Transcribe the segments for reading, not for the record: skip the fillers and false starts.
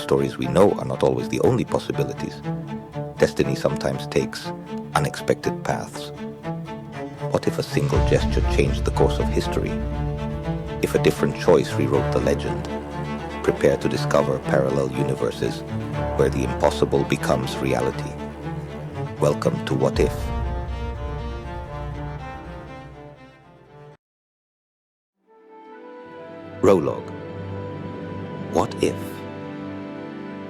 stories we know are not always the only possibilities. Destiny sometimes takes unexpected paths. What if a single gesture changed the course of history? If a different choice rewrote the legend? Prepare to discover parallel universes where the impossible becomes reality. Welcome to What If? Prologue. What if?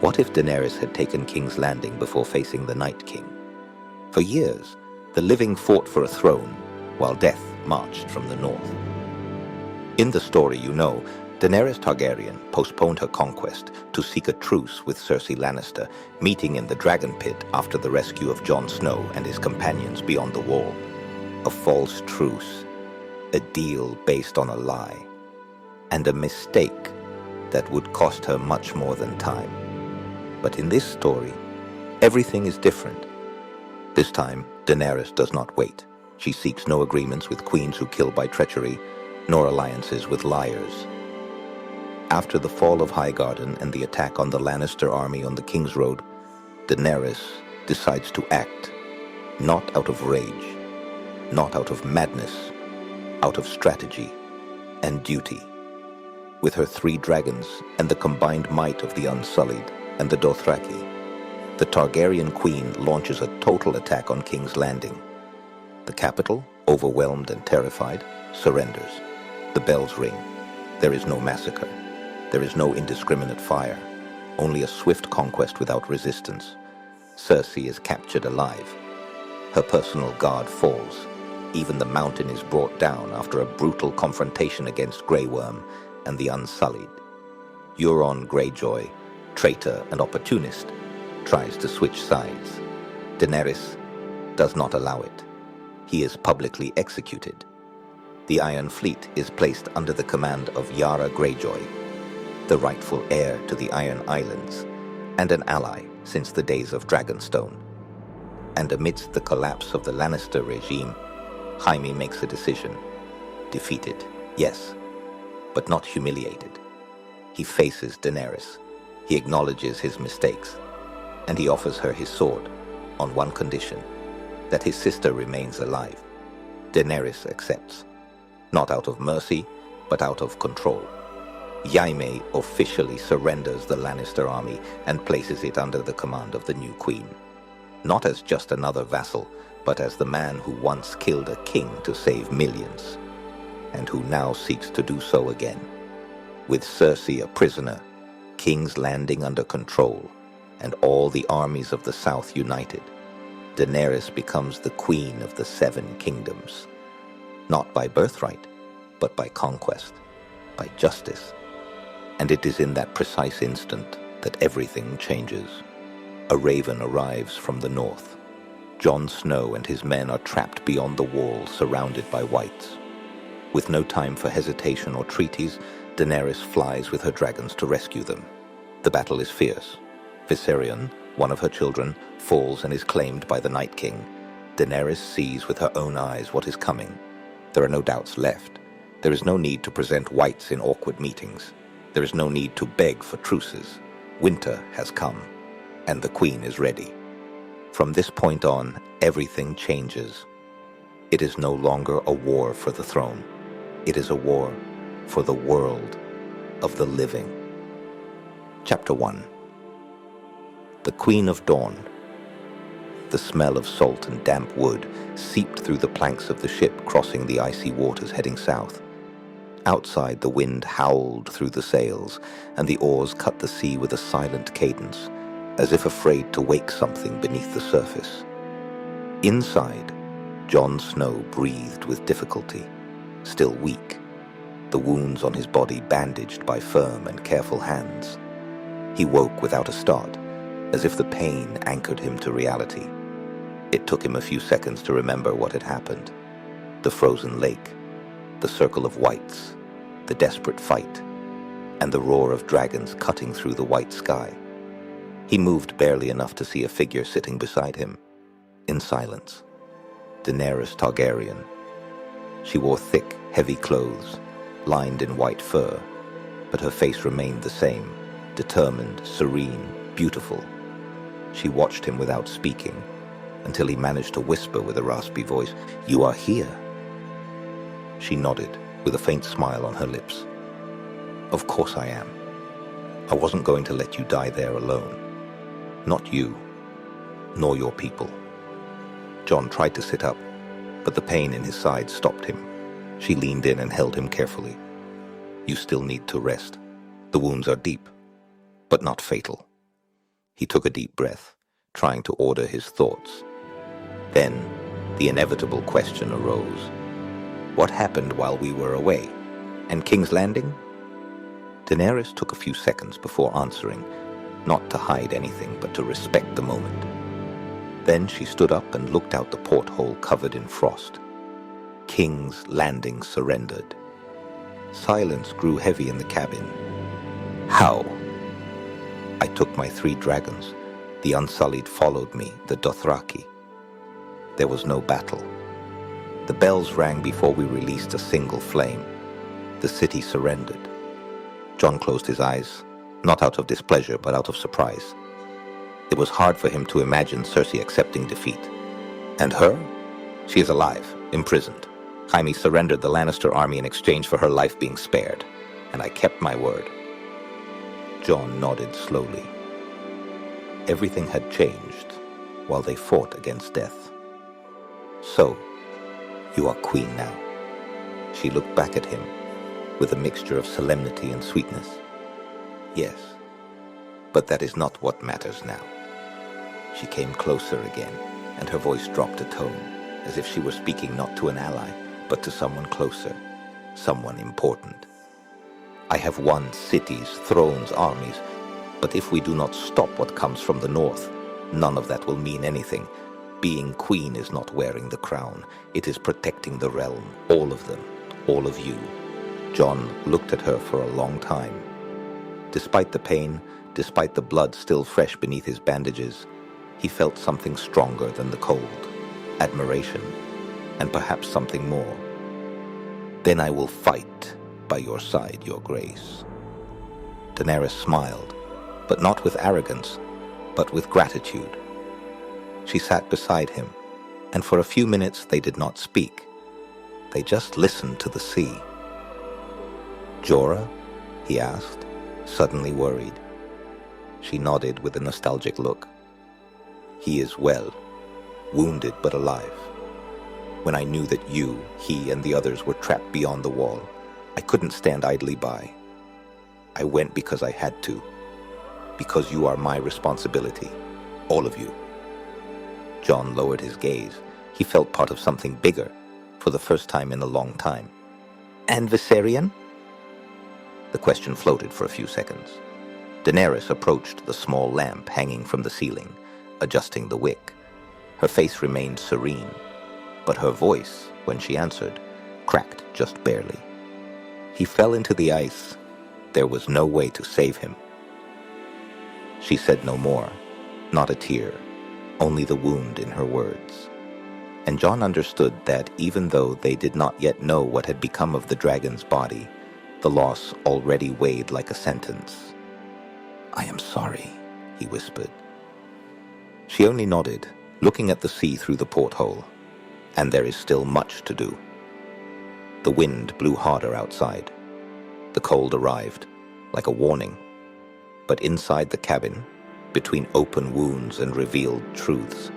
What if Daenerys had taken King's Landing before facing the Night King? For years, the living fought for a throne, while death marched from the north. In the story you know, Daenerys Targaryen postponed her conquest to seek a truce with Cersei Lannister, meeting in the Dragon Pit after the rescue of Jon Snow and his companions beyond the Wall. A false truce, a deal based on a lie, and a mistake that would cost her much more than time. But in this story, everything is different. This time, Daenerys does not wait. She seeks no agreements with queens who kill by treachery, nor alliances with liars. After the fall of Highgarden and the attack on the Lannister army on the King's Road, Daenerys decides to act, not out of rage, not out of madness, out of strategy and duty. With her 3 dragons and the combined might of the Unsullied and the Dothraki, the Targaryen queen launches a total attack on King's Landing. The capital, overwhelmed and terrified, surrenders. The bells ring. There is no massacre. There is no indiscriminate fire. Only a swift conquest without resistance. Cersei is captured alive. Her personal guard falls. Even the mountain is brought down after a brutal confrontation against Grey Worm and the Unsullied. Euron Greyjoy, traitor and opportunist, tries to switch sides. Daenerys does not allow it. He is publicly executed. The Iron Fleet is placed under the command of Yara Greyjoy, the rightful heir to the Iron Islands, and an ally since the days of Dragonstone. And amidst the collapse of the Lannister regime, Jaime makes a decision. Defeated, yes, but not humiliated. He faces Daenerys. He acknowledges his mistakes, and he offers her his sword on one condition, that his sister remains alive. Daenerys accepts, not out of mercy, but out of control. Jaime officially surrenders the Lannister army and places it under the command of the new queen. Not as just another vassal, but as the man who once killed a king to save millions, and who now seeks to do so again. With Cersei a prisoner, King's Landing under control, and all the armies of the South united, Daenerys becomes the queen of the 7 kingdoms. Not by birthright, but by conquest, by justice. And it is in that precise instant that everything changes. A raven arrives from the north. Jon Snow and his men are trapped beyond the wall, surrounded by whites. With no time for hesitation or treaties, Daenerys flies with her dragons to rescue them. The battle is fierce. Viserion, one of her children, falls and is claimed by the Night King. Daenerys sees with her own eyes what is coming. There are no doubts left. There is no need to present whites in awkward meetings. There is no need to beg for truces. Winter has come, and the queen is ready. From this point on, everything changes. It is no longer a war for the throne. It is a war for the world of the living. Chapter 1. The Queen of Dawn. The smell of salt and damp wood seeped through the planks of the ship crossing the icy waters heading south. Outside, the wind howled through the sails, and the oars cut the sea with a silent cadence, as if afraid to wake something beneath the surface. Inside, Jon Snow breathed with difficulty, still weak, the wounds on his body bandaged by firm and careful hands. He woke without a start, as if the pain anchored him to reality. It took him a few seconds to remember what had happened. The frozen lake, the circle of whites, the desperate fight, and the roar of dragons cutting through the white sky. He moved barely enough to see a figure sitting beside him, in silence. Daenerys Targaryen. She wore thick, heavy clothes, lined in white fur, but her face remained the same, determined, serene, beautiful. She watched him without speaking, until he managed to whisper with a raspy voice, "You are here." She nodded, with a faint smile on her lips. "Of course I am. I wasn't going to let you die there alone. Not you, nor your people." Jon tried to sit up, but the pain in his side stopped him. She leaned in and held him carefully. "You still need to rest. The wounds are deep, but not fatal." He took a deep breath, trying to order his thoughts. Then, the inevitable question arose. What happened while we were away? And King's Landing? Daenerys took a few seconds before answering, not to hide anything, but to respect the moment. Then she stood up and looked out the porthole covered in frost. King's Landing surrendered. Silence grew heavy in the cabin. How? I took my 3 dragons. The Unsullied followed me, the Dothraki. There was no battle. The bells rang before we released a single flame. The city surrendered. Jon closed his eyes, not out of displeasure, but out of surprise. It was hard for him to imagine Cersei accepting defeat. And her? She is alive, imprisoned. Jaime surrendered the Lannister army in exchange for her life being spared, and I kept my word. Jon nodded slowly. Everything had changed while they fought against death. So, you are queen now. She looked back at him with a mixture of solemnity and sweetness. Yes, but that is not what matters now. She came closer again, and her voice dropped a tone, as if she were speaking not to an ally, but to someone closer, someone important. I have won cities, thrones, armies, but if we do not stop what comes from the north, none of that will mean anything. Being queen is not wearing the crown. It is protecting the realm, all of them, all of you. Jon looked at her for a long time. Despite the pain, despite the blood still fresh beneath his bandages, he felt something stronger than the cold, admiration, and perhaps something more. Then I will fight by your side, your grace. Daenerys smiled, but not with arrogance, but with gratitude. She sat beside him, and for a few minutes they did not speak. They just listened to the sea. "Jorah?" he asked, suddenly worried. She nodded with a nostalgic look. "He is well, wounded but alive. When I knew that you, he, and the others were trapped beyond the wall, I couldn't stand idly by. I went because I had to, because you are my responsibility, all of you." Jon lowered his gaze. He felt part of something bigger, for the first time in a long time. "And Viserion?" The question floated for a few seconds. Daenerys approached the small lamp hanging from the ceiling, adjusting the wick. Her face remained serene, but her voice, when she answered, cracked just barely. "He fell into the ice. There was no way to save him." She said no more, not a tear, only the wound in her words. And Jon understood that even though they did not yet know what had become of the dragon's body, the loss already weighed like a sentence. "I am sorry," he whispered. She only nodded, looking at the sea through the porthole. And there is still much to do. The wind blew harder outside. The cold arrived, like a warning. But inside the cabin, between open wounds and revealed truths,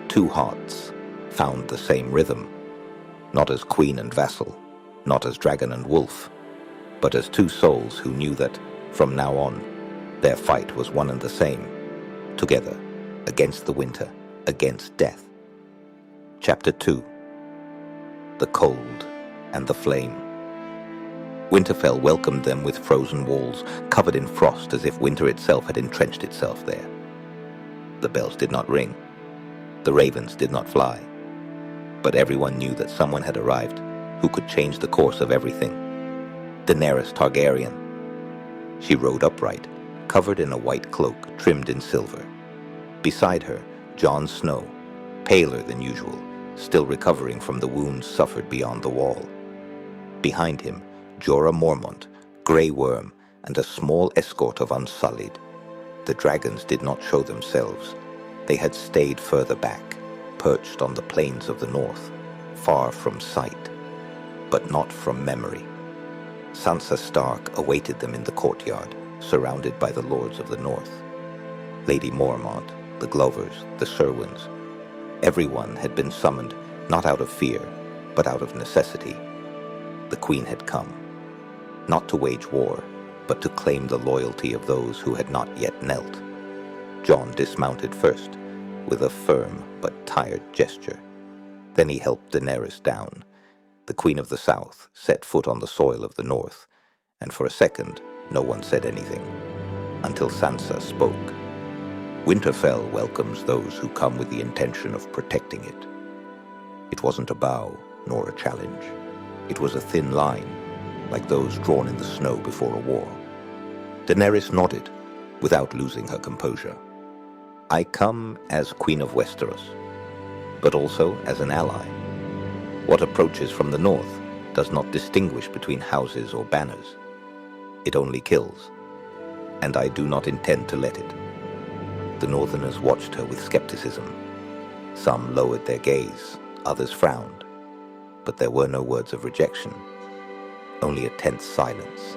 2 hearts found the same rhythm. Not as queen and vassal, not as dragon and wolf, but as 2 souls who knew that, from now on, their fight was one and the same. Together, against the winter, against death. Chapter 2. The Cold and the Flame. Winterfell welcomed them with frozen walls, covered in frost as if winter itself had entrenched itself there. The bells did not ring. The ravens did not fly. But everyone knew that someone had arrived who could change the course of everything. Daenerys Targaryen. She rode upright, covered in a white cloak trimmed in silver. Beside her, Jon Snow, paler than usual, still recovering from the wounds suffered beyond the wall. Behind him, Jorah Mormont, Grey Worm, and a small escort of Unsullied. The dragons did not show themselves. They had stayed further back, perched on the plains of the north, far from sight, but not from memory. Sansa Stark awaited them in the courtyard, surrounded by the lords of the north. Lady Mormont, the Glovers, the Sherwins. Everyone had been summoned not out of fear, but out of necessity. The Queen had come, not to wage war, but to claim the loyalty of those who had not yet knelt. Jon dismounted first, with a firm but tired gesture. Then he helped Daenerys down. The Queen of the South set foot on the soil of the North, and for a second no one said anything, until Sansa spoke. Winterfell welcomes those who come with the intention of protecting it. It wasn't a bow, nor a challenge. It was a thin line, like those drawn in the snow before a war. Daenerys nodded, without losing her composure. I come as Queen of Westeros, but also as an ally. What approaches from the north does not distinguish between houses or banners. It only kills, and I do not intend to let it. The Northerners watched her with skepticism. Some lowered their gaze, others frowned, but there were no words of rejection, only a tense silence.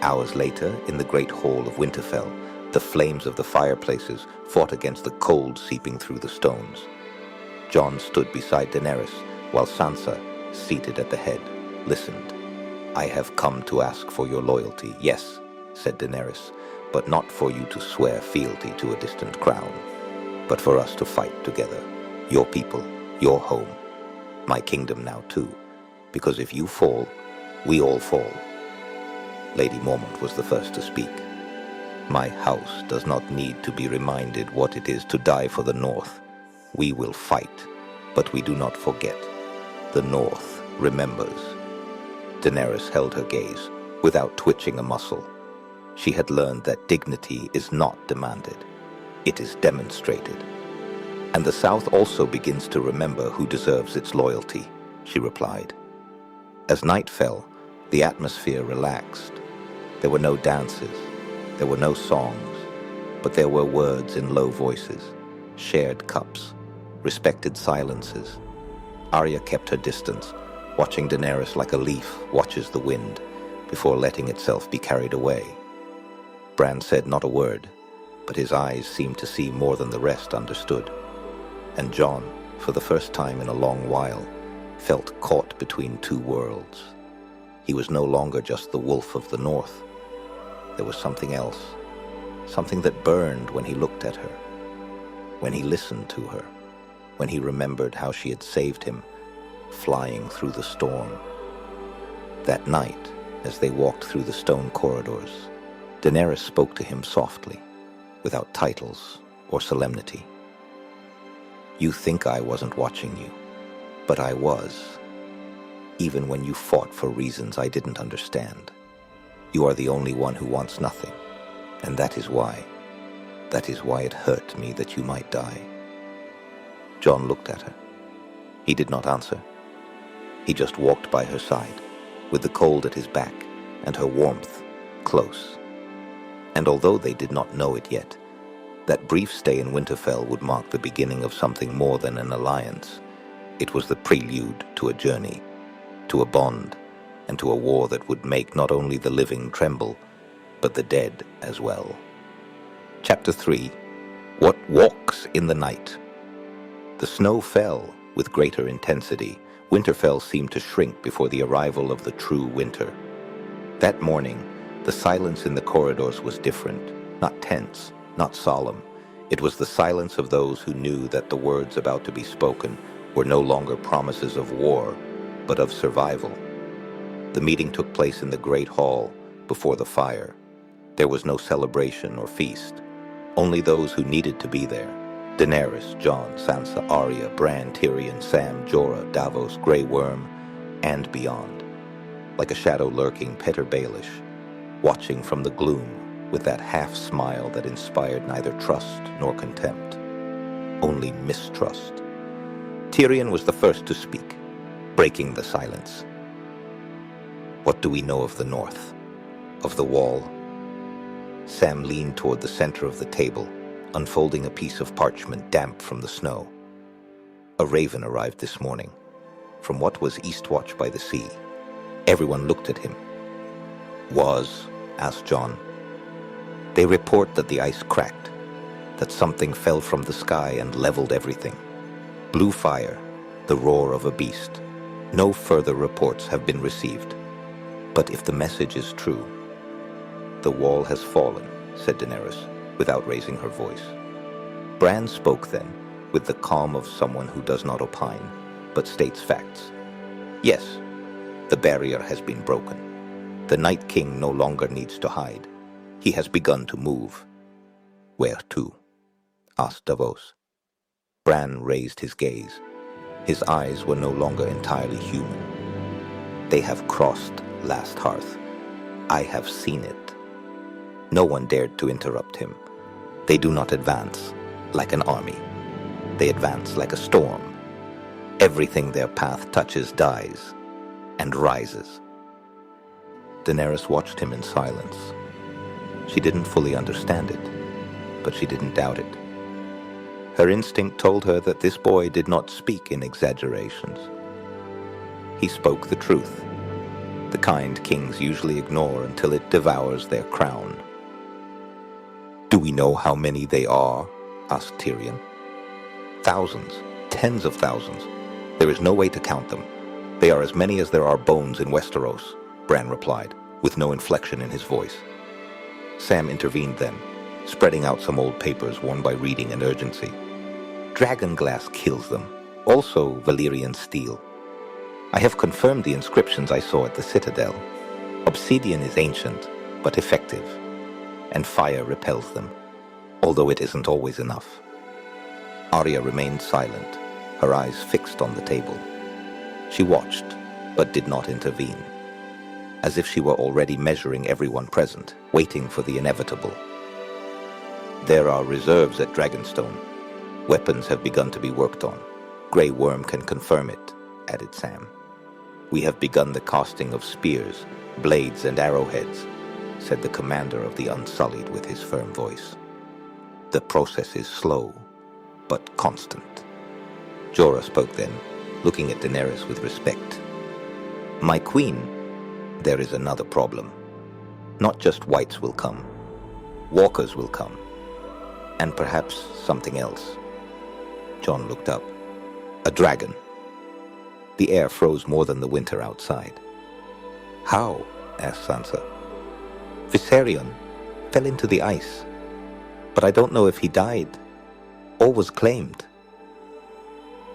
Hours later, in the great hall of Winterfell, the flames of the fireplaces fought against the cold seeping through the stones. Jon stood beside Daenerys, while Sansa, seated at the head, listened. I have come to ask for your loyalty, yes, said Daenerys, but not for you to swear fealty to a distant crown, but for us to fight together, your people, your home, my kingdom now too, because if you fall, we all fall. Lady Mormont was the first to speak. My house does not need to be reminded what it is to die for the North. We will fight, but we do not forget. The North remembers. Daenerys held her gaze, without twitching a muscle. She had learned that dignity is not demanded. It is demonstrated. And the South also begins to remember who deserves its loyalty, she replied. As night fell, the atmosphere relaxed. There were no dances, there were no songs, but there were words in low voices, shared cups, respected silences. Arya kept her distance, watching Daenerys like a leaf watches the wind, before letting itself be carried away. Bran said not a word, but his eyes seemed to see more than the rest understood. And Jon, for the first time in a long while, felt caught between two worlds. He was no longer just the wolf of the North. There was something else, something that burned when he looked at her, when he listened to her, when he remembered how she had saved him, flying through the storm. That night, as they walked through the stone corridors, Daenerys spoke to him softly, without titles or solemnity. You think I wasn't watching you, but I was, even when you fought for reasons I didn't understand. You are the only one who wants nothing, and that is why it hurt me that you might die. Jon looked at her. He did not answer. He just walked by her side, with the cold at his back and her warmth close. And although they did not know it yet, that brief stay in Winterfell would mark the beginning of something more than an alliance. It was the prelude to a journey, to a bond, and to a war that would make not only the living tremble, but the dead as well. Chapter 3. What walks in the night? The snow fell with greater intensity. Winterfell seemed to shrink before the arrival of the true winter. That morning, the silence in the corridors was different, not tense, not solemn. It was the silence of those who knew that the words about to be spoken were no longer promises of war, but of survival. The meeting took place in the great hall before the fire. There was no celebration or feast, only those who needed to be there. Daenerys, Jon, Sansa, Arya, Bran, Tyrion, Sam, Jorah, Davos, Grey Worm, and beyond. Like a shadow lurking Petyr Baelish, watching from the gloom with that half-smile that inspired neither trust nor contempt, only mistrust. Tyrion was the first to speak, breaking the silence. What do we know of the North? of the wall. Sam leaned toward the center of the table, unfolding a piece of parchment damp from the snow. A raven arrived this morning, from what was Eastwatch by the sea. Everyone looked at him. "Was?" asked John. "They report that the ice cracked, that something fell from the sky and leveled everything. Blue fire, the roar of a beast. No further reports have been received. But if the message is true..." "The wall has fallen," said Daenerys, without raising her voice. Bran spoke then, with the calm of someone who does not opine, but states facts. "Yes, the barrier has been broken. The Night King no longer needs to hide. He has begun to move." "Where to?" asked Davos. Bran raised his gaze. His eyes were no longer entirely human. "They have crossed Last Hearth. I have seen it." No one dared to interrupt him. "They do not advance like an army. They advance like a storm. Everything their path touches dies and rises." Daenerys watched him in silence. She didn't fully understand it, but she didn't doubt it. Her instinct told her that this boy did not speak in exaggerations. He spoke the truth, the kind kings usually ignore until it devours their crown. "Do we know how many they are?" asked Tyrion. "Thousands, tens of thousands. There is no way to count them. They are as many as there are bones in Westeros," Bran replied, with no inflection in his voice. Sam intervened then, spreading out some old papers worn by reading and urgency. "Dragon glass kills them, also Valyrian steel. I have confirmed the inscriptions I saw at the Citadel. Obsidian is ancient, but effective, and fire repels them, although it isn't always enough." Arya remained silent, her eyes fixed on the table. She watched, but did not intervene, as if she were already measuring everyone present, waiting for the inevitable. "There are reserves at Dragonstone. Weapons have begun to be worked on. Grey Worm can confirm it," added Sam. "We have begun the casting of spears, blades, and arrowheads," said the commander of the Unsullied with his firm voice. "The process is slow, but constant." Jorah spoke then, looking at Daenerys with respect. "My queen, there is another problem. Not just whites will come. Walkers will come. And perhaps something else." Jon looked up. "A dragon." The air froze more than the winter outside. "How?" asked Sansa. "Viserion fell into the ice. But I don't know if he died or was claimed."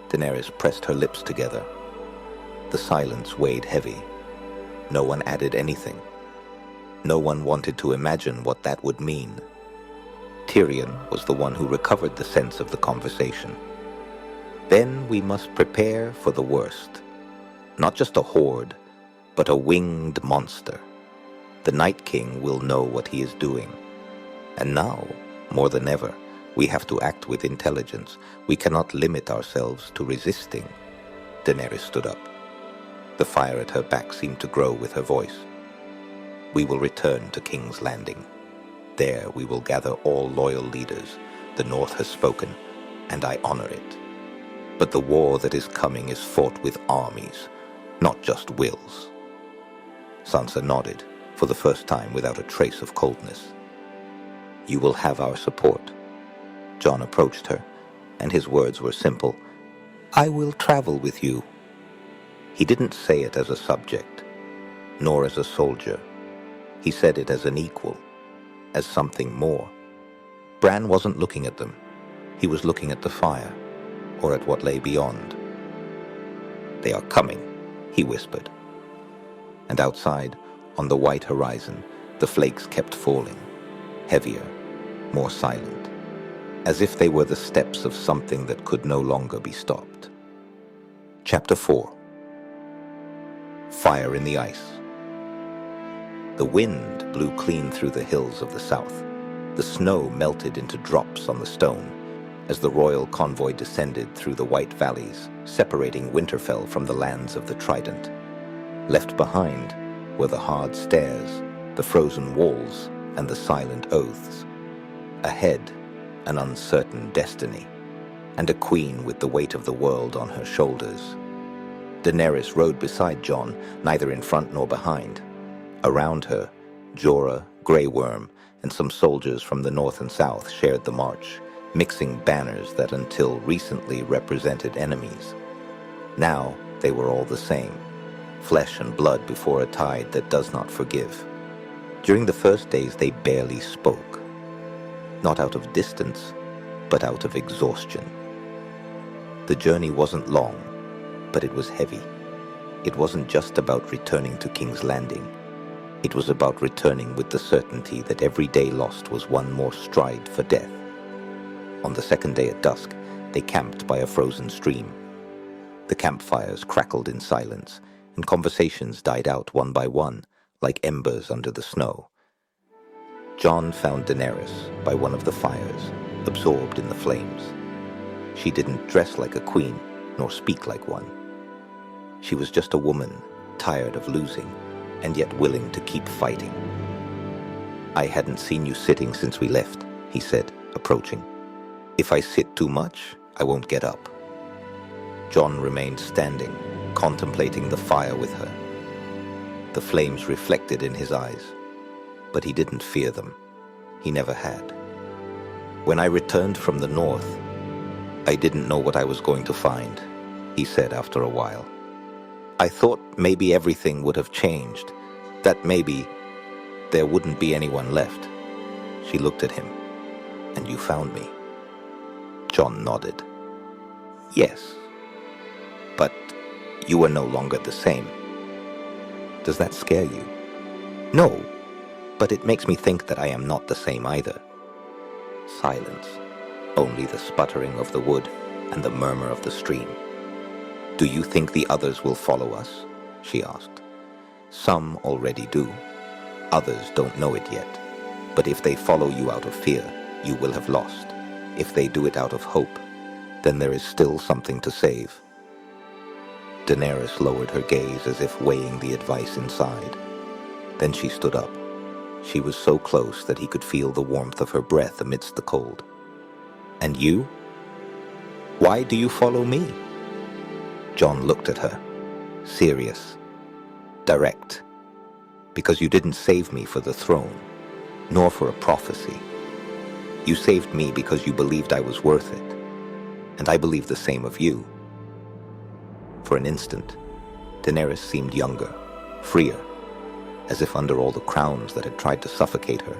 Daenerys pressed her lips together. The silence weighed heavy. No one added anything. No one wanted to imagine what that would mean. Tyrion was the one who recovered the sense of the conversation. "Then we must prepare for the worst. Not just a horde, but a winged monster. The Night King will know what he is doing. And now, more than ever, we have to act with intelligence. We cannot limit ourselves to resisting." Daenerys stood up. The fire at her back seemed to grow with her voice. "We will return to King's Landing. There we will gather all loyal leaders. The North has spoken, and I honor it. But the war that is coming is fought with armies, not just wills." Sansa nodded, for the first time without a trace of coldness. "You will have our support." Jon approached her, and his words were simple. "I will travel with you." He didn't say it as a subject, nor as a soldier. He said it as an equal, as something more. Bran wasn't looking at them. He was looking at the fire, or at what lay beyond. "They are coming," he whispered. And outside, on the white horizon, the flakes kept falling, heavier, more silent, as if they were the steps of something that could no longer be stopped. Chapter 4. Fire in the Ice. The wind blew clean through the hills of the south. The snow melted into drops on the stone as the royal convoy descended through the white valleys, separating Winterfell from the lands of the Trident. Left behind were the hard stairs, the frozen walls and the silent oaths. Ahead, an uncertain destiny, and a queen with the weight of the world on her shoulders. Daenerys rode beside Jon, neither in front nor behind. Around her, Jorah, Grey Worm, and some soldiers from the north and south shared the march, mixing banners that until recently represented enemies. Now they were all the same, flesh and blood before a tide that does not forgive. During the first days they barely spoke, not out of distance, but out of exhaustion. The journey wasn't long, but it was heavy. It wasn't just about returning to King's Landing. It was about returning with the certainty that every day lost was one more stride for death. On the second day at dusk, they camped by a frozen stream. The campfires crackled in silence, and conversations died out one by one, like embers under the snow. Jon found Daenerys by one of the fires, absorbed in the flames. She didn't dress like a queen, nor speak like one. She was just a woman, tired of losing, and yet willing to keep fighting. "I hadn't seen you sitting since we left," he said, approaching. "If I sit too much, I won't get up." Jon remained standing, contemplating the fire with her. The flames reflected in his eyes, but he didn't fear them. He never had. "When I returned from the north, I didn't know what I was going to find," he said after a while. "I thought maybe everything would have changed, that maybe there wouldn't be anyone left." She looked at him. "And you found me?" Jon nodded. "Yes. But you were no longer the same." "Does that scare you?" "No, but it makes me think that I am not the same either." Silence. Only the sputtering of the wood and the murmur of the stream. "Do you think the others will follow us?" she asked. "Some already do. Others don't know it yet. But if they follow you out of fear, you will have lost. If they do it out of hope, then there is still something to save." Daenerys lowered her gaze as if weighing the advice inside. Then she stood up. She was so close that he could feel the warmth of her breath amidst the cold. "And you? Why do you follow me?" Jon looked at her, serious, direct. "Because you didn't save me for the throne, nor for a prophecy. You saved me because you believed I was worth it, and I believe the same of you." For an instant, Daenerys seemed younger, freer, as if under all the crowns that had tried to suffocate her,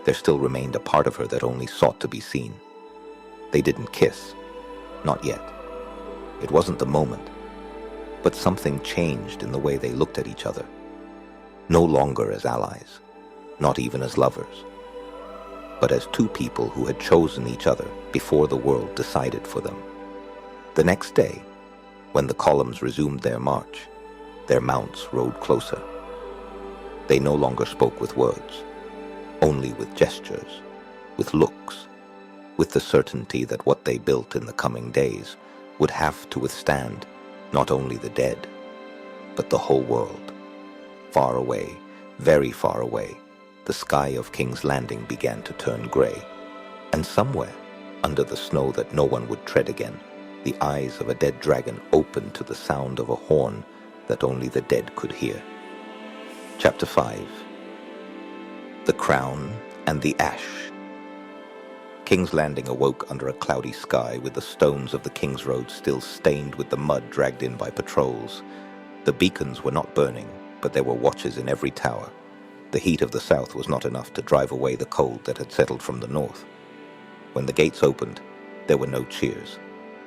there still remained a part of her that only sought to be seen. They didn't kiss, not yet. It wasn't the moment, but something changed in the way they looked at each other. No longer as allies, not even as lovers, but as two people who had chosen each other before the world decided for them. The next day, when the columns resumed their march, their mounts rode closer. They no longer spoke with words, only with gestures, with looks, with the certainty that what they built in the coming days would have to withstand not only the dead, but the whole world. Far away, very far away, the sky of King's Landing began to turn gray, and somewhere, under the snow that no one would tread again, the eyes of a dead dragon opened to the sound of a horn that only the dead could hear. Chapter 5. The Crown and the Ash. King's Landing awoke under a cloudy sky with the stones of the King's Road still stained with the mud dragged in by patrols. The beacons were not burning, but there were watches in every tower. The heat of the south was not enough to drive away the cold that had settled from the north. When the gates opened, there were no cheers,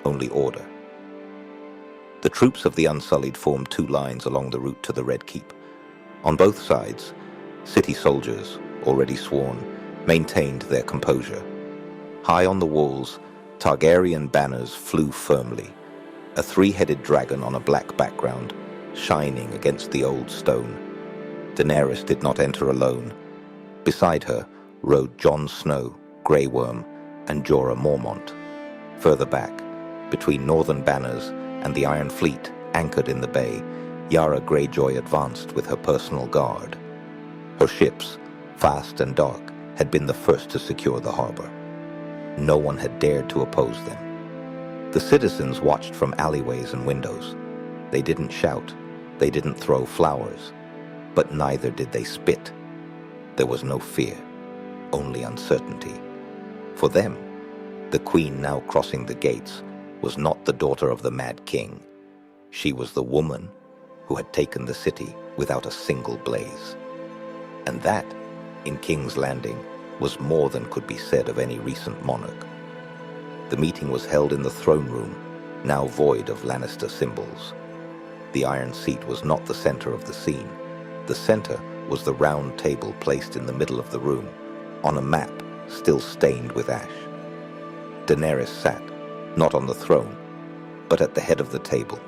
only order. The troops of the Unsullied formed two lines along the route to the Red Keep. On both sides, city soldiers, already sworn, maintained their composure. High on the walls, Targaryen banners flew firmly, a three-headed dragon on a black background, shining against the old stone. Daenerys did not enter alone. Beside her rode Jon Snow, Grey Worm, and Jorah Mormont. Further back, between northern banners and the Iron Fleet anchored in the bay, Yara Greyjoy advanced with her personal guard. Her ships, fast and dark, had been the first to secure the harbor. No one had dared to oppose them. The citizens watched from alleyways and windows. They didn't shout, they didn't throw flowers, but neither did they spit. There was no fear, only uncertainty. For them, the queen now crossing the gates was not the daughter of the Mad King. She was the woman who had taken the city without a single blaze. And that, in King's Landing, was more than could be said of any recent monarch. The meeting was held in the throne room, now void of Lannister symbols. The iron seat was not the center of the scene. The center was the round table placed in the middle of the room, on a map still stained with ash. Daenerys sat, not on the throne, but at the head of the table.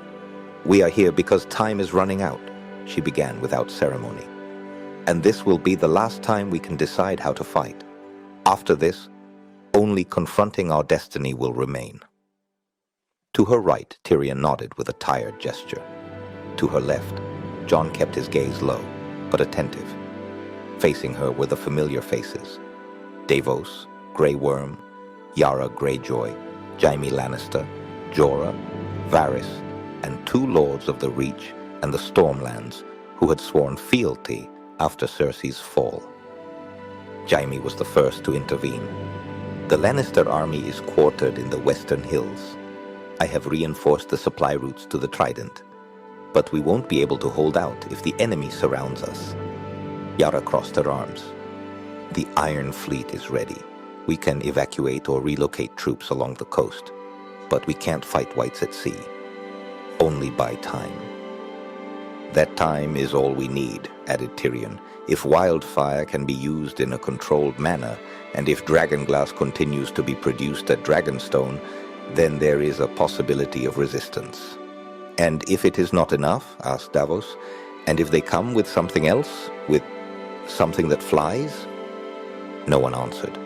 "We are here because time is running out," she began without ceremony. "And this will be the last time we can decide how to fight. After this, only confronting our destiny will remain." To her right, Tyrion nodded with a tired gesture. To her left, Jon kept his gaze low, but attentive. Facing her were the familiar faces: Davos, Grey Worm, Yara Greyjoy, Jaime Lannister, Jorah, Varys, and 2 lords of the Reach and the Stormlands who had sworn fealty after Cersei's fall. Jaime was the first to intervene. "The Lannister army is quartered in the western hills. I have reinforced the supply routes to the Trident, but we won't be able to hold out if the enemy surrounds us." Yara crossed her arms. "The Iron Fleet is ready. We can evacuate or relocate troops along the coast, but we can't fight Whites at sea. Only buy time." "That time is all we need," added Tyrion. "If wildfire can be used in a controlled manner, and if dragonglass continues to be produced at Dragonstone, then there is a possibility of resistance." "And if it is not enough?" asked Davos. "And if they come with something else? With something that flies?" No one answered,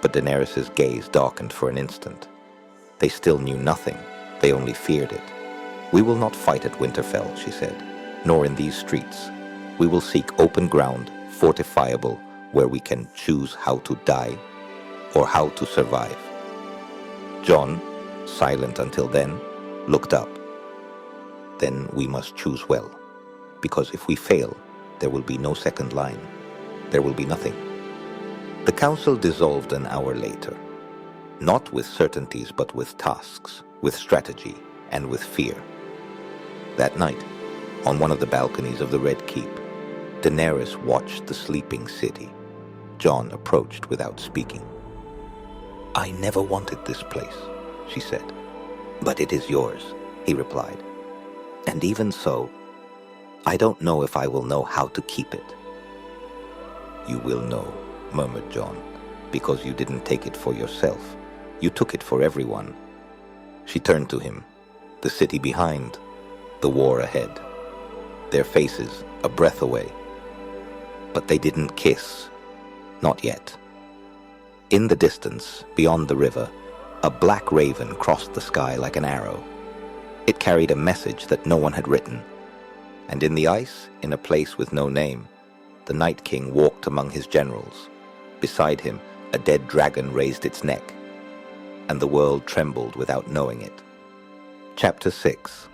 but Daenerys' gaze darkened for an instant. They still knew nothing. They only feared it. "We will not fight at Winterfell," she said, "nor in these streets. We will seek open ground, fortifiable, where we can choose how to die or how to survive." Jon, silent until then, looked up. "Then we must choose well, because if we fail, there will be no second line. There will be nothing." The council dissolved an hour later, not with certainties but with tasks, with strategy, and with fear. That night, on one of the balconies of the Red Keep, Daenerys watched the sleeping city. Jon approached without speaking. "I never wanted this place," she said. "But it is yours," he replied. "And even so, I don't know if I will know how to keep it." "You will know," murmured Jon, "because you didn't take it for yourself. You took it for everyone." She turned to him, the city behind, the war ahead, their faces a breath away. But they didn't kiss, not yet. In the distance, beyond the river, a black raven crossed the sky like an arrow. It carried a message that no one had written, and in the ice, in a place with no name, the Night King walked among his generals. Beside him, a dead dragon raised its neck, and the world trembled without knowing it. Chapter 6.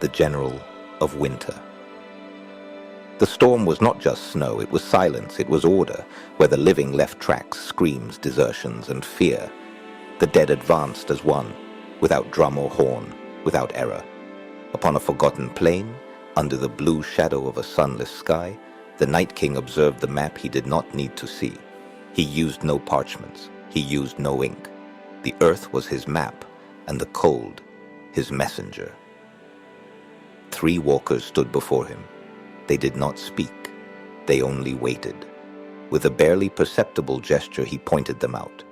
The General of Winter. The storm was not just snow, it was silence, it was order, where the living left tracks, screams, desertions, and fear. The dead advanced as one, without drum or horn, without error. Upon a forgotten plain, under the blue shadow of a sunless sky, the Night King observed the map he did not need to see. He used no parchments, he used no ink. The earth was his map, and the cold his messenger. 3 walkers stood before him. They did not speak, they only waited. With a barely perceptible gesture he pointed them out.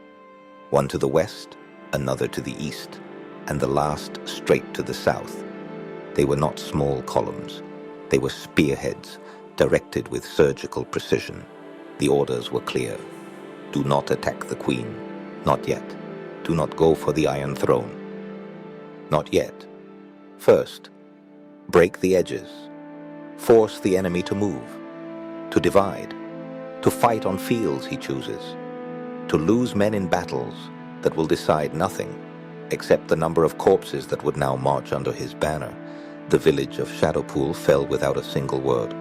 One to the west, another to the east, and the last straight to the south. They were not small columns. They were spearheads, directed with surgical precision. The orders were clear. Do not attack the Queen. Not yet. Do not go for the Iron Throne. Not yet. First, break the edges. Force the enemy to move. to divide, to fight on fields he chooses, to lose men in battles that will decide nothing except the number of corpses that would now march under his banner. The village of Shadowpool fell without a single word.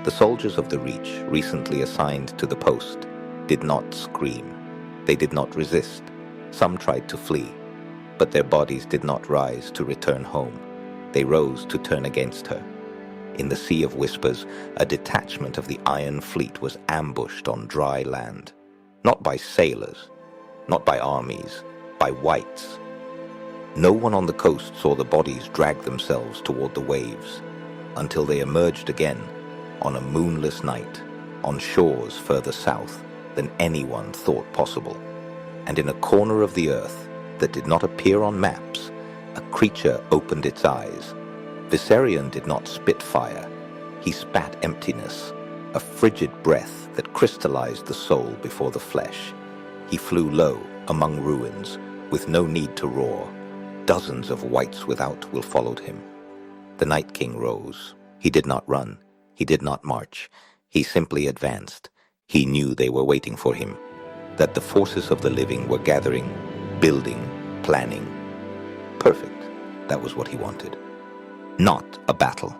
The soldiers of the Reach, recently assigned to the post, did not scream. They did not resist. Some tried to flee, but their bodies did not rise to return home. They rose to turn against her. In the Sea of Whispers, a detachment of the Iron Fleet was ambushed on dry land. Not by sailors, not by armies, by whites. No one on the coast saw the bodies drag themselves toward the waves, until they emerged again on a moonless night, on shores further south than anyone thought possible. And in a corner of the earth that did not appear on maps, a creature opened its eyes. Viserion did not spit fire. He spat emptiness, a frigid breath that crystallized the soul before the flesh. He flew low among ruins, with no need to roar. Dozens of whites without will followed him. The Night King rose. He did not run. He did not march. He simply advanced. He knew they were waiting for him, that the forces of the living were gathering, building, planning. Perfect. That was what he wanted. Not a battle.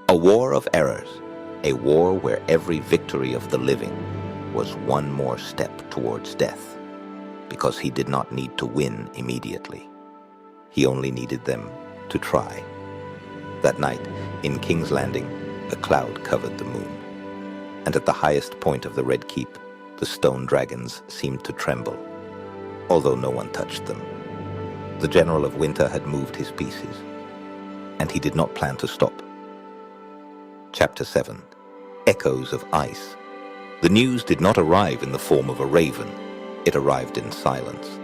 A war of errors. A war where every victory of the living was one more step towards death, because he did not need to win immediately. He only needed them to try. That night, in King's Landing, a cloud covered the moon, and at the highest point of the Red Keep, the stone dragons seemed to tremble, although no one touched them. The General of Winter had moved his pieces, and he did not plan to stop. Chapter 7. Echoes of Ice. The news did not arrive in the form of a raven. It arrived in silence.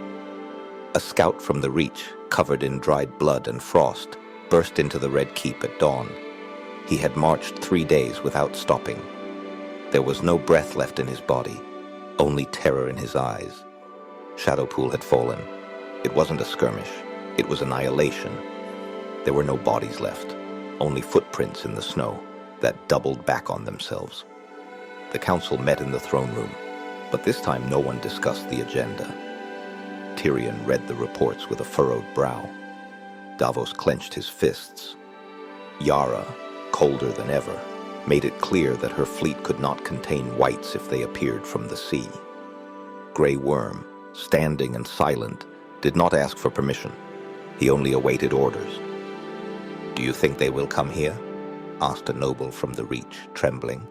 A scout from the Reach, covered in dried blood and frost, burst into the Red Keep at dawn. He had marched 3 days without stopping. There was no breath left in his body, only terror in his eyes. Shadowpool had fallen. It wasn't a skirmish. It was annihilation. There were no bodies left, only footprints in the snow that doubled back on themselves. The council met in the throne room, but this time no one discussed the agenda. Tyrion read the reports with a furrowed brow. Davos clenched his fists. Yara, colder than ever, made it clear that her fleet could not contain whites if they appeared from the sea. Grey Worm, standing and silent, did not ask for permission. He only awaited orders. "Do you think they will come here?" asked a noble from the Reach, trembling.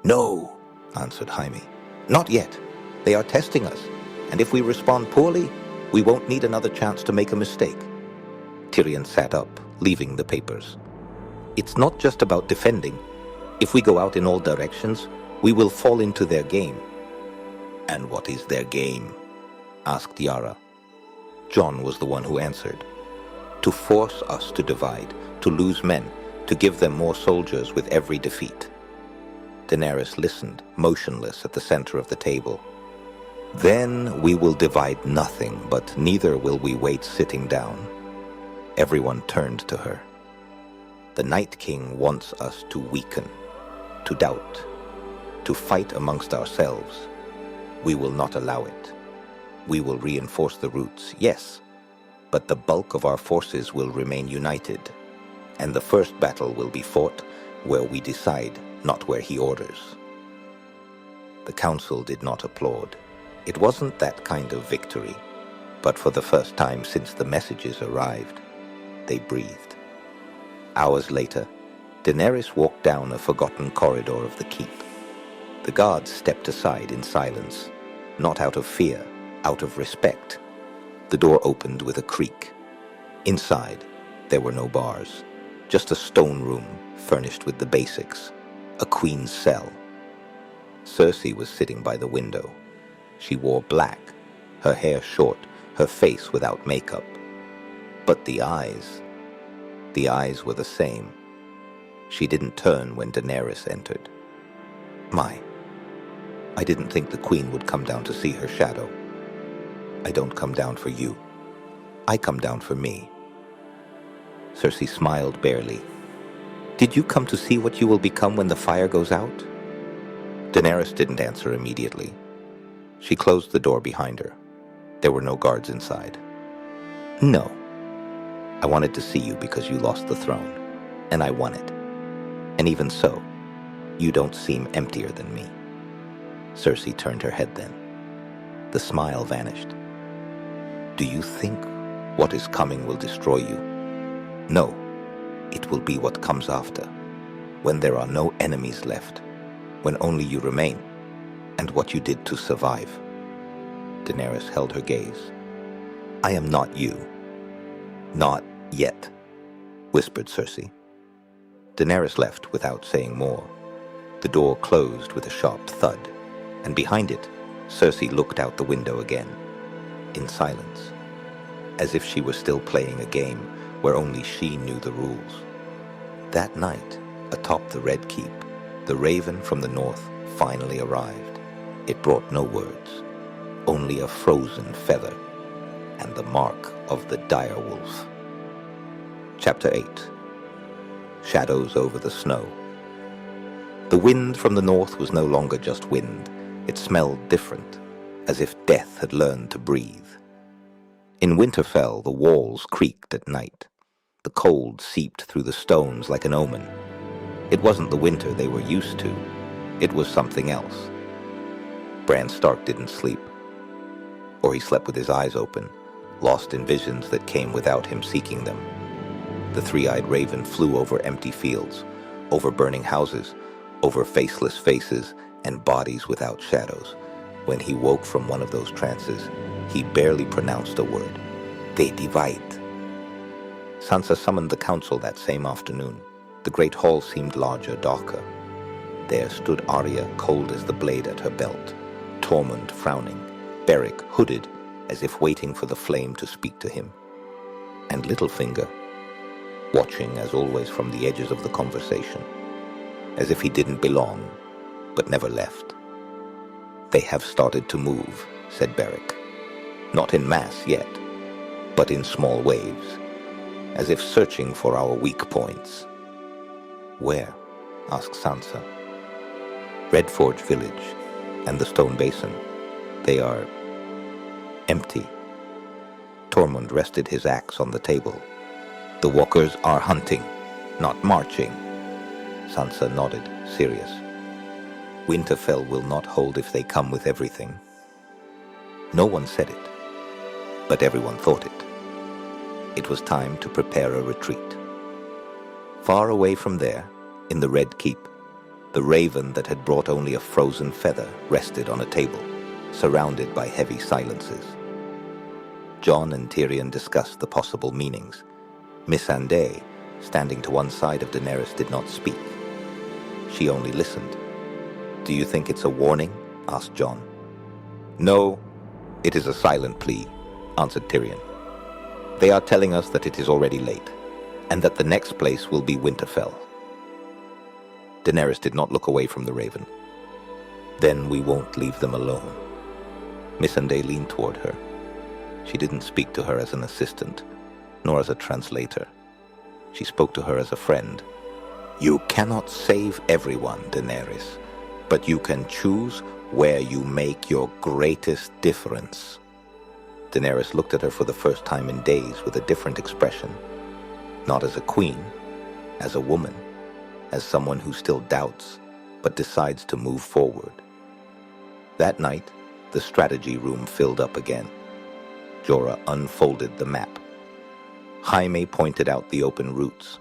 "No," answered Jaime. "Not yet. They are testing us, and if we respond poorly, we won't need another chance to make a mistake." Tyrion sat up, leaving the papers. "It's not just about defending. If we go out in all directions, we will fall into their game." "And what is their game?" asked Yara. Jon was the one who answered. "To force us to divide, to lose men, to give them more soldiers with every defeat." Daenerys listened, motionless at the center of the table. "Then we will divide nothing, but neither will we wait sitting down." Everyone turned to her. "The Night King wants us to weaken, to doubt, to fight amongst ourselves. We will not allow it. We will reinforce the roots, yes, but the bulk of our forces will remain united, and the first battle will be fought where we decide, not where he orders." The council did not applaud. It wasn't that kind of victory, but for the first time since the messages arrived, they breathed. Hours later, Daenerys walked down a forgotten corridor of the keep. The guards stepped aside in silence, not out of fear, out of respect. The door opened with a creak. Inside, there were no bars, just a stone room furnished with the basics, a queen's cell. Cersei was sitting by the window. She wore black, her hair short, her face without makeup. But the eyes were the same. She didn't turn when Daenerys entered. I didn't think the queen would come down to see her shadow. I don't come down for you. I come down for me." Cersei smiled barely. "Did you come to see what you will become when the fire goes out?" Daenerys didn't answer immediately. She closed the door behind her. There were no guards inside. No. I wanted to see you because you lost the throne, and I won it. And even so, you don't seem emptier than me. Cersei turned her head then. The smile vanished. Do you think what is coming will destroy you? No, it will be what comes after, when there are no enemies left, when only you remain, and what you did to survive. Daenerys held her gaze. I am not you. Not yet, whispered Cersei. Daenerys left without saying more. The door closed with a sharp thud, and behind it, Cersei looked out the window again, in silence, as if she were still playing a game where only she knew the rules. That night, atop the Red Keep, the raven from the north finally arrived. It brought no words, only a frozen feather and the mark of the dire wolf. Chapter 8. Shadows over the snow. The wind from the north was no longer just wind. It smelled different, as if death had learned to breathe. In Winterfell, the walls creaked at night. The cold seeped through the stones like an omen. It wasn't the winter they were used to. It was something else. Bran Stark didn't sleep. Or he slept with his eyes open, lost in visions that came without him seeking them. The three-eyed raven flew over empty fields, over burning houses, over faceless faces and bodies without shadows. When he woke from one of those trances, he barely pronounced a word. They divide. Sansa summoned the council that same afternoon. The great hall seemed larger, darker. There stood Arya, cold as the blade at her belt, Tormund frowning, Beric hooded, as if waiting for the flame to speak to him, and Littlefinger, watching as always from the edges of the conversation, as if he didn't belong, but never left. They have started to move, said Beric. Not in mass yet, but in small waves, as if searching for our weak points. Where? Asked Sansa. Redforge village and the stone basin. They are empty. Tormund rested his axe on the table. The walkers are hunting, not marching. Sansa nodded, serious. Winterfell will not hold if they come with everything. No one said it, but everyone thought it. It was time to prepare a retreat. Far away from there, in the Red Keep, the raven that had brought only a frozen feather rested on a table, surrounded by heavy silences. Jon and Tyrion discussed the possible meanings. Missandei, standing to one side of Daenerys, did not speak. She only listened. Do you think it's a warning? Asked Jon. No, it is a silent plea, answered Tyrion. They are telling us that it is already late, and that the next place will be Winterfell. Daenerys did not look away from the raven. Then we won't leave them alone. Missandei leaned toward her. She didn't speak to her as an assistant, nor as a translator. She spoke to her as a friend. You cannot save everyone, Daenerys, but you can choose where you make your greatest difference. Daenerys looked at her for the first time in days with a different expression. Not as a queen, as a woman, as someone who still doubts, but decides to move forward. That night, the strategy room filled up again. Jorah unfolded the map. Jaime pointed out the open routes,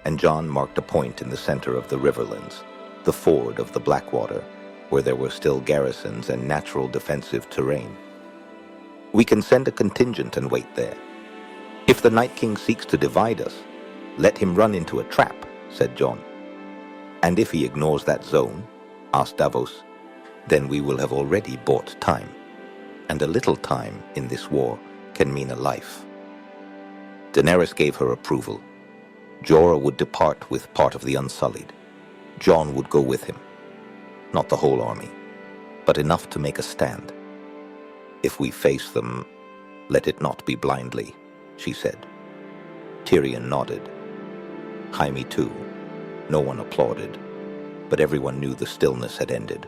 and Jon marked a point in the center of the riverlands, the ford of the Blackwater, where there were still garrisons and natural defensive terrain. We can send a contingent and wait there. If the Night King seeks to divide us, let him run into a trap, said Jon. And if he ignores that zone, asked Davos, then we will have already bought time. And a little time in this war can mean a life. Daenerys gave her approval. Jorah would depart with part of the Unsullied. Jon would go with him. Not the whole army, but enough to make a stand. If we face them, let it not be blindly, she said. Tyrion nodded. Jaime too. No one applauded, but everyone knew the stillness had ended.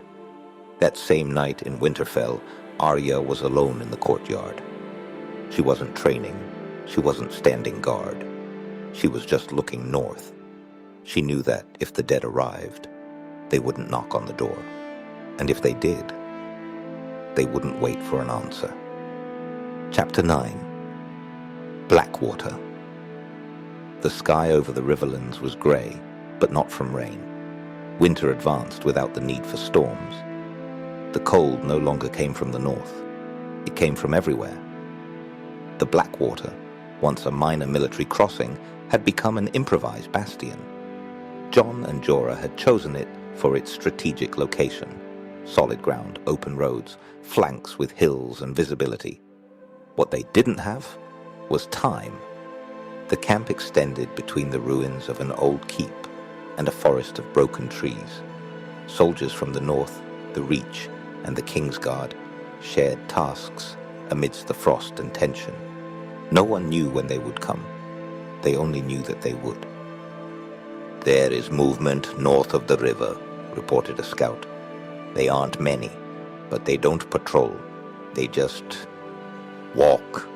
That same night in Winterfell, Arya was alone in the courtyard. She wasn't training. She wasn't standing guard. She was just looking north. She knew that if the dead arrived, they wouldn't knock on the door. And if they did, they wouldn't wait for an answer. Chapter 9. Blackwater. The sky over the riverlands was grey, but not from rain. Winter advanced without the need for storms. The cold no longer came from the north. It came from everywhere. The Blackwater, once a minor military crossing, had become an improvised bastion. Jon and Jorah had chosen it for its strategic location. Solid ground, open roads, flanks with hills and visibility. What they didn't have was time. The camp extended between the ruins of an old keep and a forest of broken trees. Soldiers from the north, the Reach, and the Kingsguard shared tasks amidst the frost and tension. No one knew when they would come. They only knew that they would. "There is movement north of the river," reported a scout. "They aren't many, but they don't patrol. They just walk."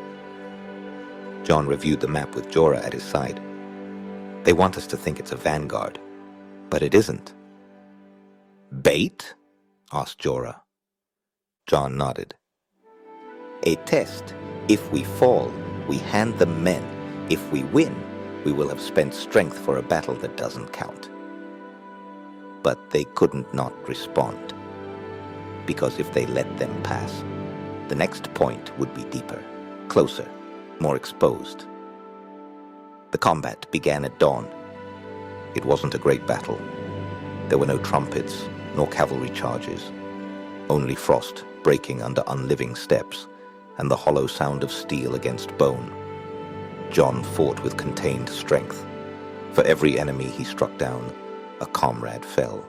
Jon reviewed the map with Jorah at his side. "They want us to think it's a vanguard, but it isn't." "Bait?" asked Jorah. Jon nodded. "A test. If we fall, we hand them men. If we win, we will have spent strength for a battle that doesn't count." But they couldn't not respond, because if they let them pass, the next point would be deeper, closer, more exposed. The combat began at dawn. It wasn't a great battle. There were no trumpets, nor cavalry charges, only frost breaking under unliving steps and the hollow sound of steel against bone. Jon fought with contained strength. For every enemy he struck down, a comrade fell,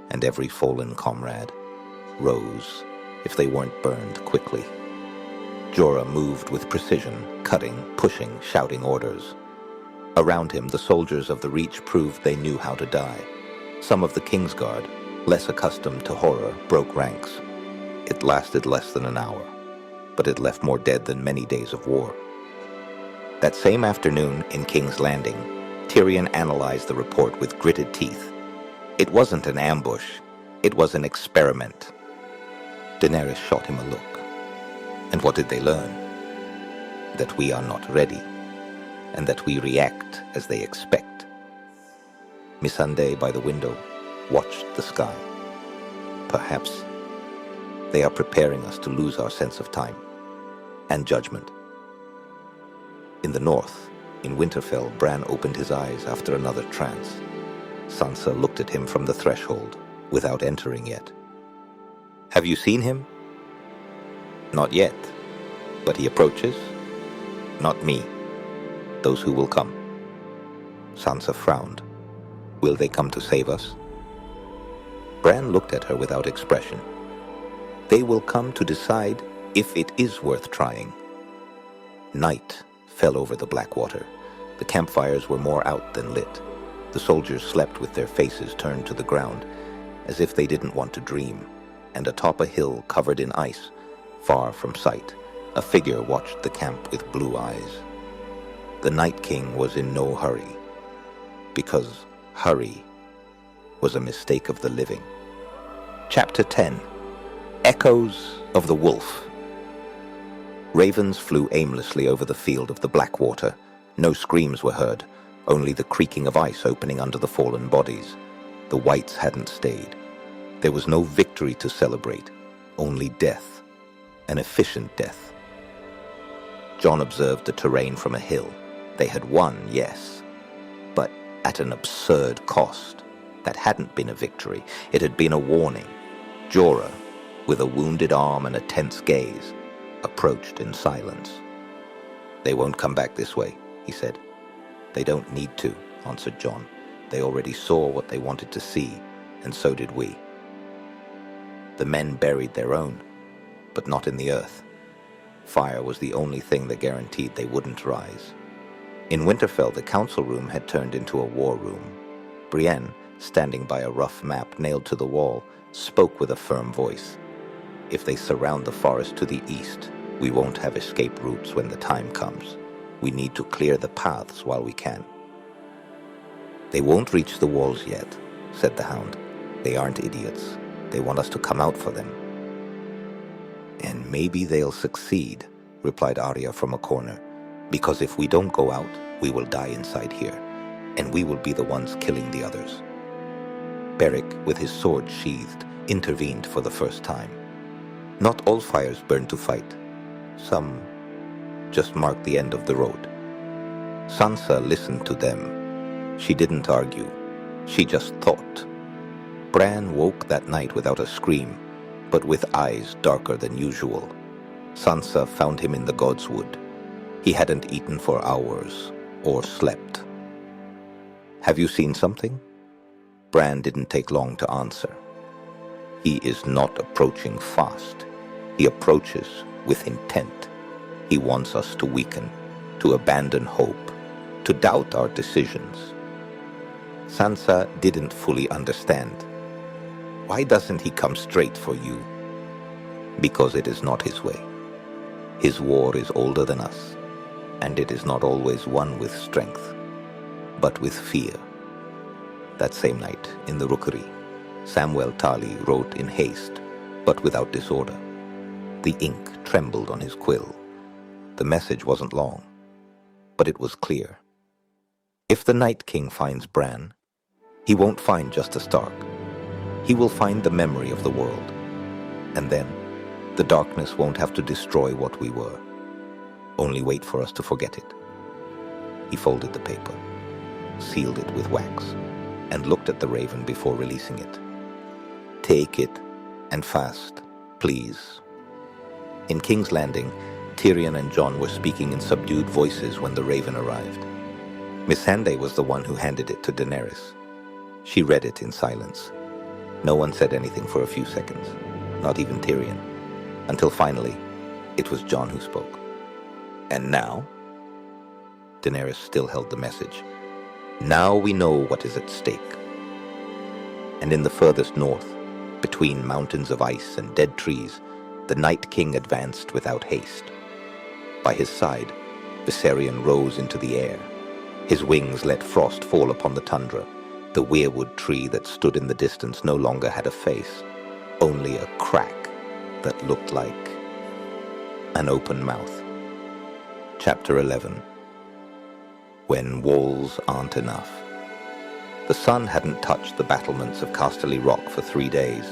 and every fallen comrade rose if they weren't burned quickly. Jorah moved with precision, cutting, pushing, shouting orders. Around him, the soldiers of the Reach proved they knew how to die. Some of the Kingsguard, less accustomed to horror, broke ranks. It lasted less than an hour, but it left more dead than many days of war. That same afternoon in King's Landing, Tyrion analyzed the report with gritted teeth. It wasn't an ambush. It was an experiment. Daenerys shot him a look. And what did they learn? That we are not ready, and that we react as they expect. Missandei by the window watched the sky. Perhaps they are preparing us to lose our sense of time and judgment. In the north, in Winterfell, Bran opened his eyes after another trance. Sansa looked at him from the threshold, without entering yet. "Have you seen him?" "Not yet. But he approaches?" "Not me. Those who will come." Sansa frowned. "Will they come to save us?" Bran looked at her without expression. "They will come to decide if it is worth trying." Night fell over the Blackwater. The campfires were more out than lit. The soldiers slept with their faces turned to the ground, as if they didn't want to dream, and atop a hill covered in ice, far from sight, a figure watched the camp with blue eyes. The Night King was in no hurry, because hurry was a mistake of the living. Chapter 10. Echoes of the Wolf. Ravens flew aimlessly over the field of the Blackwater. No screams were heard, only the creaking of ice opening under the fallen bodies. The whites hadn't stayed. There was no victory to celebrate, only death, an efficient death. Jon observed the terrain from a hill. They had won, yes, but at an absurd cost. That hadn't been a victory. It had been a warning. Jorah, with a wounded arm and a tense gaze, approached in silence. "They won't come back this way," he said. "They don't need to," answered Jon. "They already saw what they wanted to see, and so did we." The men buried their own, but not in the earth. Fire was the only thing that guaranteed they wouldn't rise. In Winterfell, the council room had turned into a war room. Brienne, standing by a rough map nailed to the wall, spoke with a firm voice. "If they surround the forest to the east, we won't have escape routes when the time comes. We need to clear the paths while we can." "They won't reach the walls yet," said the Hound. "They aren't idiots. They want us to come out for them." "And maybe they'll succeed," replied Arya from a corner. "Because if we don't go out, we will die inside here, and we will be the ones killing the others." Beric, with his sword sheathed, intervened for the first time. Not all fires burn to fight. Some just mark the end of the road. Sansa listened to them. She didn't argue. She just thought. Bran woke that night without a scream, but with eyes darker than usual. Sansa found him in the Godswood. He hadn't eaten for hours, or slept. "Have you seen something?" Bran didn't take long to answer. "He is not approaching fast. He approaches with intent. He wants us to weaken, to abandon hope, to doubt our decisions." Sansa didn't fully understand. "Why doesn't he come straight for you?" "Because it is not his way. His war is older than us, and it is not always won with strength, but with fear." That same night, in the rookery, Samwell Tarly wrote in haste, but without disorder. The ink trembled on his quill. The message wasn't long, but it was clear. If the Night King finds Bran, he won't find just a Stark. He will find the memory of the world. And then, the darkness won't have to destroy what we were. Only wait for us to forget it. He folded the paper, sealed it with wax, and looked at the raven before releasing it. "Take it, and fast, please." In King's Landing, Tyrion and Jon were speaking in subdued voices when the raven arrived. Missandei was the one who handed it to Daenerys. She read it in silence. No one said anything for a few seconds, not even Tyrion, until finally, it was Jon who spoke. "And now?" Daenerys still held the message. "Now we know what is at stake." And in the furthest north, between mountains of ice and dead trees, the Night King advanced without haste. By his side, Viserion rose into the air. His wings let frost fall upon the tundra. The weirwood tree that stood in the distance no longer had a face, only a crack that looked like an open mouth. Chapter 11. When Walls Aren't Enough. The sun hadn't touched the battlements of Casterly Rock for 3 days.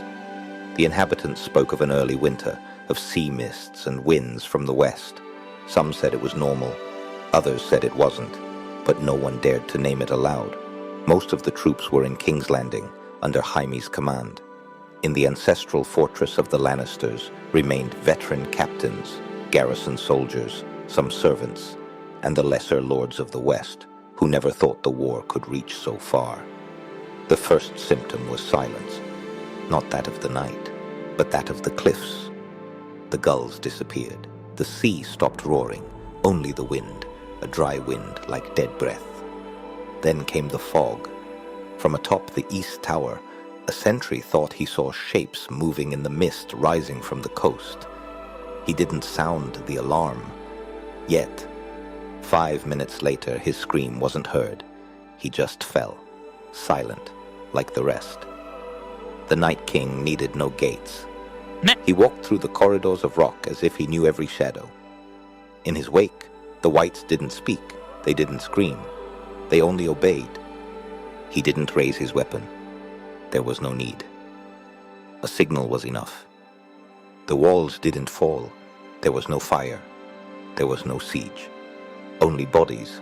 The inhabitants spoke of an early winter, of sea mists and winds from the west. Some said it was normal, others said it wasn't, but no one dared to name it aloud. Most of the troops were in King's Landing, under Jaime's command. In the ancestral fortress of the Lannisters remained veteran captains, garrison soldiers, some servants, and the lesser lords of the West, who never thought the war could reach so far. The first symptom was silence, not that of the night, but that of the cliffs. The gulls disappeared. The sea stopped roaring, only the wind, a dry wind like dead breath. Then came the fog. From atop the east tower, a sentry thought he saw shapes moving in the mist rising from the coast. He didn't sound the alarm. Yet, 5 minutes later, his scream wasn't heard. He just fell, silent, like the rest. The Night King needed no gates. He walked through the corridors of rock as if he knew every shadow. In his wake, the Whites didn't speak. They didn't scream. They only obeyed. He didn't raise his weapon. There was no need. A signal was enough. The walls didn't fall. There was no fire. There was no siege. Only bodies.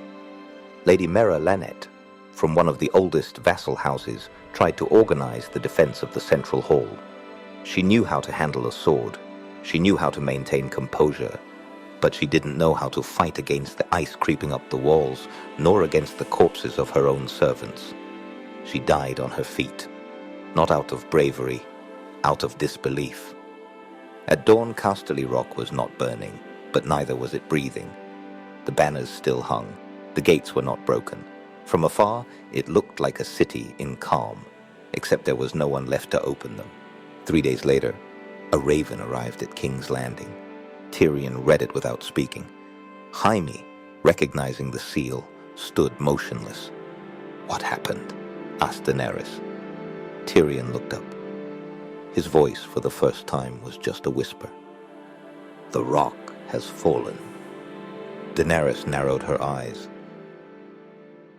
Lady Mera Lannet, from one of the oldest vassal houses, tried to organize the defense of the central hall. She knew how to handle a sword. She knew how to maintain composure. But she didn't know how to fight against the ice creeping up the walls, nor against the corpses of her own servants. She died on her feet, not out of bravery, out of disbelief. At dawn, Casterly Rock was not burning, but neither was it breathing. The banners still hung. The gates were not broken. From afar, it looked like a city in calm, except there was no one left to open them. 3 days later, a raven arrived at King's Landing. Tyrion read it without speaking. Jaime, recognizing the seal, stood motionless. "What happened?" asked Daenerys. Tyrion looked up. His voice, for the first time, was just a whisper. "The rock has fallen." Daenerys narrowed her eyes.